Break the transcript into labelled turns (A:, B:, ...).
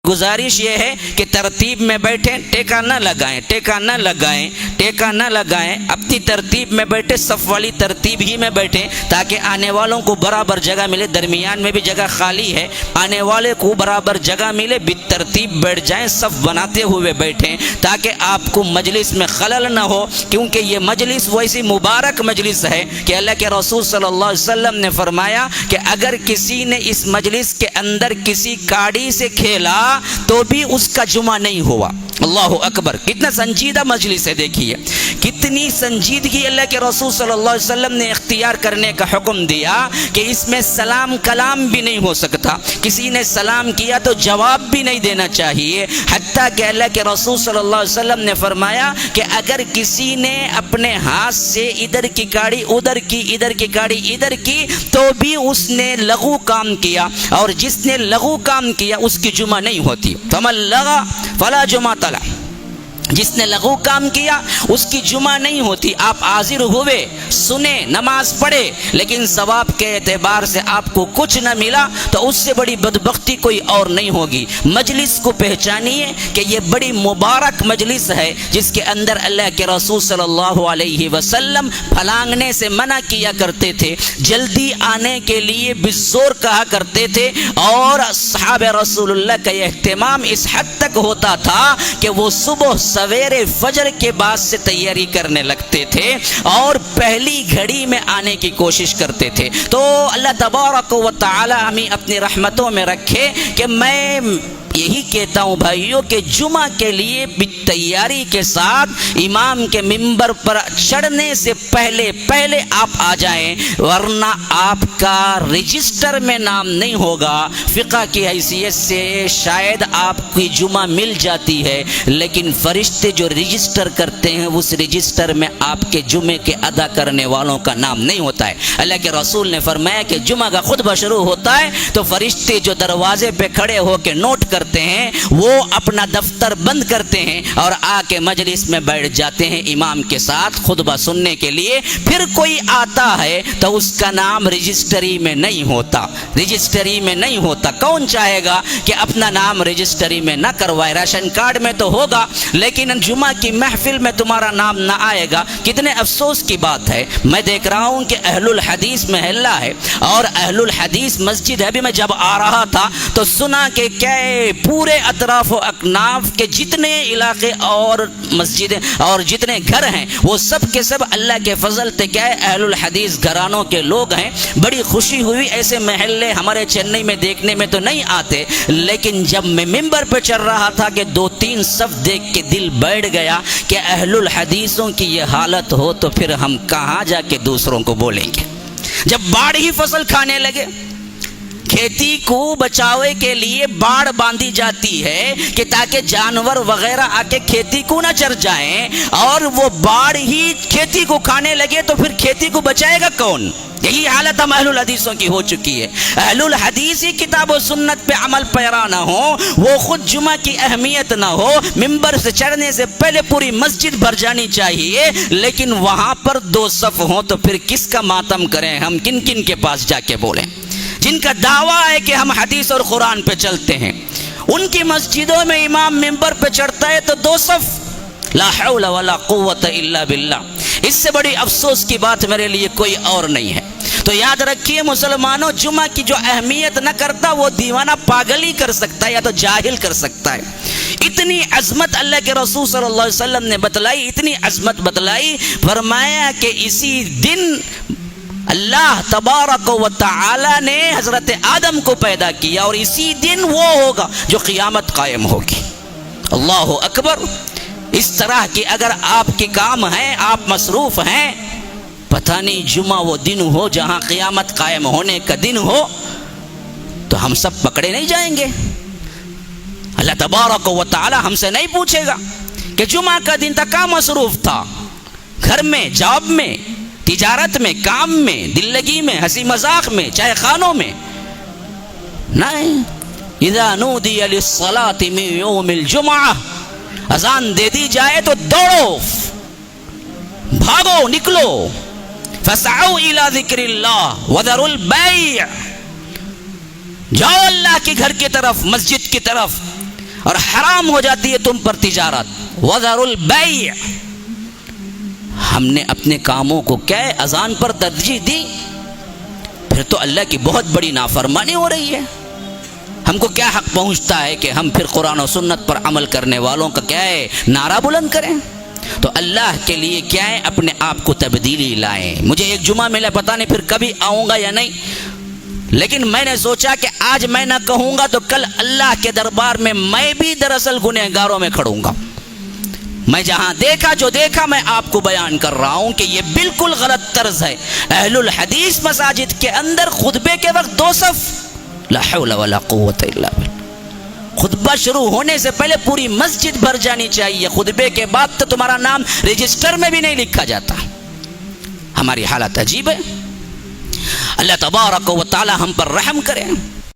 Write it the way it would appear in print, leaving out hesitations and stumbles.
A: گزارش یہ ہے کہ ترتیب میں بیٹھیں، ٹیکا نہ لگائیں، ٹیکا نہ لگائیں، ٹیکا نہ لگائیں، اپنی ترتیب میں بیٹھے، صف والی ترتیب ہی میں بیٹھیں تاکہ آنے والوں کو برابر جگہ ملے، درمیان میں بھی جگہ خالی ہے، آنے والے کو برابر جگہ ملے، بالترتیب بیٹھ جائیں، صف بناتے ہوئے بیٹھیں تاکہ آپ کو مجلس میں خلل نہ ہو، کیونکہ یہ مجلس ویسی مبارک مجلس ہے کہ اللہ کے رسول صلی اللہ علیہ وسلم نے فرمایا کہ اگر کسی نے اس مجلس کے اندر کسی کاڑی سے کھیلا تو بھی اس کا جمعہ نہیں ہوا۔ اللہ اکبر، کتنا سنجیدہ مجلس ہے، دیکھیے کتنی سنجیدگی اللہ کے رسول صلی اللہ علیہ وسلم نے اختیار کرنے کا حکم دیا کہ اس میں سلام کلام بھی نہیں ہو سکتا، کسی نے سلام کیا تو جواب بھی نہیں دینا چاہیے، حتیٰ کہ اللہ کے رسول صلی اللہ علیہ وسلم نے فرمایا کہ اگر کسی نے اپنے ہاتھ سے ادھر کی کاڑی ادھر کی، ادھر کی کاڑی ادھر کی تو بھی اس نے لغو کام کیا، اور جس نے لغو کام کیا اس کی جمعہ نہیں ہوتی۔ فمن لغا فلا جمعۃ لہ، جس نے لغو کام کیا اس کی جمعہ نہیں ہوتی۔ آپ حاضر ہوئے، سنے، نماز پڑھے، لیکن ثواب کے اعتبار سے آپ کو کچھ نہ ملا تو اس سے بڑی بدبختی کوئی اور نہیں ہوگی۔ مجلس کو پہچانیے کہ یہ بڑی مبارک مجلس ہے جس کے اندر اللہ کے رسول صلی اللہ علیہ وسلم پھلانگنے سے منع کیا کرتے تھے، جلدی آنے کے لیے بزور کہا کرتے تھے، اور صحابہ رسول اللہ کا یہ اہتمام اس حد تک ہوتا تھا کہ وہ صبح سویرے فجر کے بعد سے تیاری کرنے لگتے تھے اور پہلی گھڑی میں آنے کی کوشش کرتے تھے۔ تو اللہ تبارک و تعالی ہمیں اپنی رحمتوں میں رکھے کہ میں یہی کہتا ہوں بھائیوں کہ جمعہ کے لیے تیاری کے ساتھ امام کے ممبر پر چڑھنے سے پہلے آپ آ جائیں، ورنہ آپ کا رجسٹر میں نام نہیں ہوگا۔ فقہ کی حیثیت سے شاید آپ کی جمعہ مل جاتی ہے، لیکن فرشتے جو رجسٹر کرتے ہیں اس رجسٹر میں آپ کے جمعے کے ادا کرنے والوں کا نام نہیں ہوتا ہے۔ اللہ کے رسول نے فرمایا کہ جمعہ کا خطبہ شروع ہوتا ہے تو فرشتے جو دروازے پہ کھڑے ہو کے نوٹ کرتے ہیں وہ اپنا دفتر بند کرتے ہیں اور آ کے مجلس میں بیٹھ جاتے ہیں امام کے ساتھ خطبہ سننے کے لیے۔ پھر کوئی آتا ہے تو اس کا نام رجسٹری میں نہیں ہوتا، رجسٹری میں نہیں ہوتا۔ کون چاہے گا کہ اپنا نام رجسٹری میں نہ کروائے؟ راشن کارڈ میں تو ہوگا لیکن جمعہ کی محفل میں تمہارا نام نہ آئے گا۔ کتنے افسوس کی بات ہے، میں دیکھ رہا ہوں کہ اہل الحدیث محلہ ہے اور اہل الحدیث مسجد ہے۔ ابھی میں جب آ رہا تھا تو سنا کہ کیا پورے اطراف و اکناف کے جتنے علاقے اور مسجدیں اور جتنے گھر ہیں وہ سب کے سب اللہ کے فضل سے کیا ہے اہل الحدیث گھرانوں کے لوگ ہیں۔ بڑی خوشی ہوئی، ایسے محلے ہمارے چنئی میں دیکھنے میں تو نہیں آتے، لیکن جب میں ممبر پہ چڑھ رہا تھا کہ 2-3 صف دیکھ کے دل بیٹھ گیا کہ اہل الحدیثوں کی یہ حالت ہو تو پھر ہم کہاں جا کے دوسروں کو بولیں گے؟ جب باڑ ہی فصل کھانے لگے، کھیتی کو بچاوے کے لیے باڑ باندھی جاتی ہے کہ تاکہ جانور وغیرہ آ کے کھیتی کو نہ چر جائیں، اور وہ باڑ ہی کھیتی کو کھانے لگے تو پھر کھیتی کو بچائے گا کون؟ یہی حالت ہم اہل الحدیثوں کی ہو چکی ہے۔ اہل الحدیث ہی کتاب و سنت پہ عمل پیرا نہ ہو، وہ خود جمعہ کی اہمیت نہ ہو، ممبر سے چڑھنے سے پہلے پوری مسجد بھر جانی چاہیے، لیکن وہاں پر 2 صف ہوں تو پھر کس کا ماتم کریں؟ ہم کن کن کے پاس جا کے بولیں؟ جن کا دعویٰ ہے کہ ہم حدیث اور قرآن پہ چلتے ہیں، ان کی مسجدوں میں امام ممبر پہ چڑھتا ہے تو 2 صف، لا حول ولا قوت الا باللہ۔ اس سے بڑی افسوس کی بات میرے لیے کوئی اور نہیں ہے۔ تو یاد رکھیے مسلمانوں، جمعہ کی جو اہمیت نہ کرتا وہ دیوانہ پاگل ہی کر سکتا ہے یا تو جاہل کر سکتا ہے۔ اتنی عظمت اللہ کے رسول صلی اللہ علیہ وسلم نے بتلائی، اتنی عظمت بتلائی، فرمایا کہ اسی دن اللہ تبارک و تعالی نے حضرت آدم کو پیدا کیا اور اسی دن وہ ہوگا جو قیامت قائم ہوگی۔ اللہ اکبر۔ اس طرح کی اگر آپ کے کام ہیں، آپ مصروف ہیں، پتہ نہیں جمعہ وہ دن ہو جہاں قیامت قائم ہونے کا دن ہو تو ہم سب پکڑے نہیں جائیں گے۔ اللہ تبارک و تعالی ہم سے نہیں پوچھے گا کہ جمعہ کا دن تھا کہاں مصروف تھا، گھر میں، جاب میں، تجارت میں، کام میں، دل لگی میں، ہنسی مذاق میں، چاہے خانوں میں، نہیں۔ اذا نودی للصلاۃ من یوم الجمعہ، اذان دے دی جائے تو دوڑو، بھاگو، نکلو، فسعوا الی ذکر اللہ وذروا البیع، جاؤ اللہ کے گھر کی طرف، مسجد کی طرف، اور حرام ہو جاتی ہے تم پر تجارت. وذروا البیع. ہم نے اپنے کاموں کو کیا ہے اذان پر ترجیح دی, پھر تو اللہ کی بہت بڑی نافرمانی ہو رہی ہے. ہم کو کیا حق پہنچتا ہے کہ ہم پھر قرآن و سنت پر عمل کرنے والوں کا کیا ہے نعرہ بلند کریں؟ تو اللہ کے لیے کیا ہے اپنے آپ کو تبدیلی لائیں. مجھے ایک جمعہ ملا, پتہ نہیں پھر کبھی آؤں گا یا نہیں, لیکن میں نے سوچا کہ آج میں نہ کہوں گا تو کل اللہ کے دربار میں میں بھی دراصل گنہگاروں میں کھڑوں گا. میں جہاں دیکھا جو دیکھا میں آپ کو بیان کر رہا ہوں کہ یہ بالکل غلط طرز ہے. اہل الحدیث مساجد کے اندر خطبے کے وقت 2 صف, لا حول ولا قوت الا باللہ. خطبہ شروع ہونے سے پہلے پوری مسجد بھر جانی چاہیے, خطبے کے بعد تو تمہارا نام رجسٹر میں بھی نہیں لکھا جاتا. ہماری حالت عجیب ہے. اللہ تبارک و تعالی ہم پر رحم کرے.